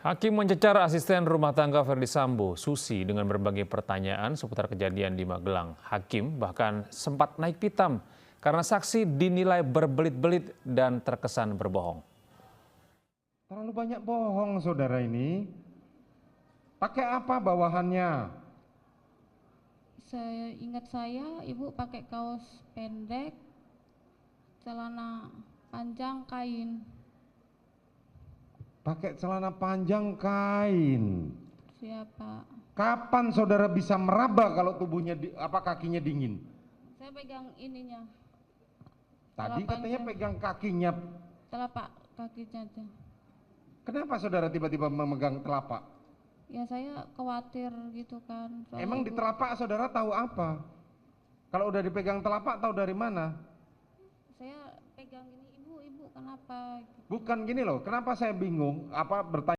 Hakim mencecar asisten rumah tangga Verdi Sambo, Susi, dengan berbagai pertanyaan seputar kejadian di Magelang. Hakim bahkan sempat naik pitam karena saksi dinilai berbelit-belit dan terkesan berbohong. Terlalu banyak bohong saudara ini. Pakai apa bawahannya? Ingat saya ibu pakai kaos pendek, celana panjang kain. Pakai celana panjang kain. Siapa? Kapan saudara bisa meraba kalau tubuhnya kakinya dingin? Saya pegang ininya. Tadi katanya Telapaknya. pegang kakinya. Telapak kakinya aja. Kenapa saudara tiba-tiba memegang telapak? Ya saya khawatir gitu kan. Emang di telapak saudara tahu apa? Kalau udah dipegang telapak tahu dari mana? Saya pegang ini, ibu kenapa? Bukan gini loh, kenapa saya bingung bertanya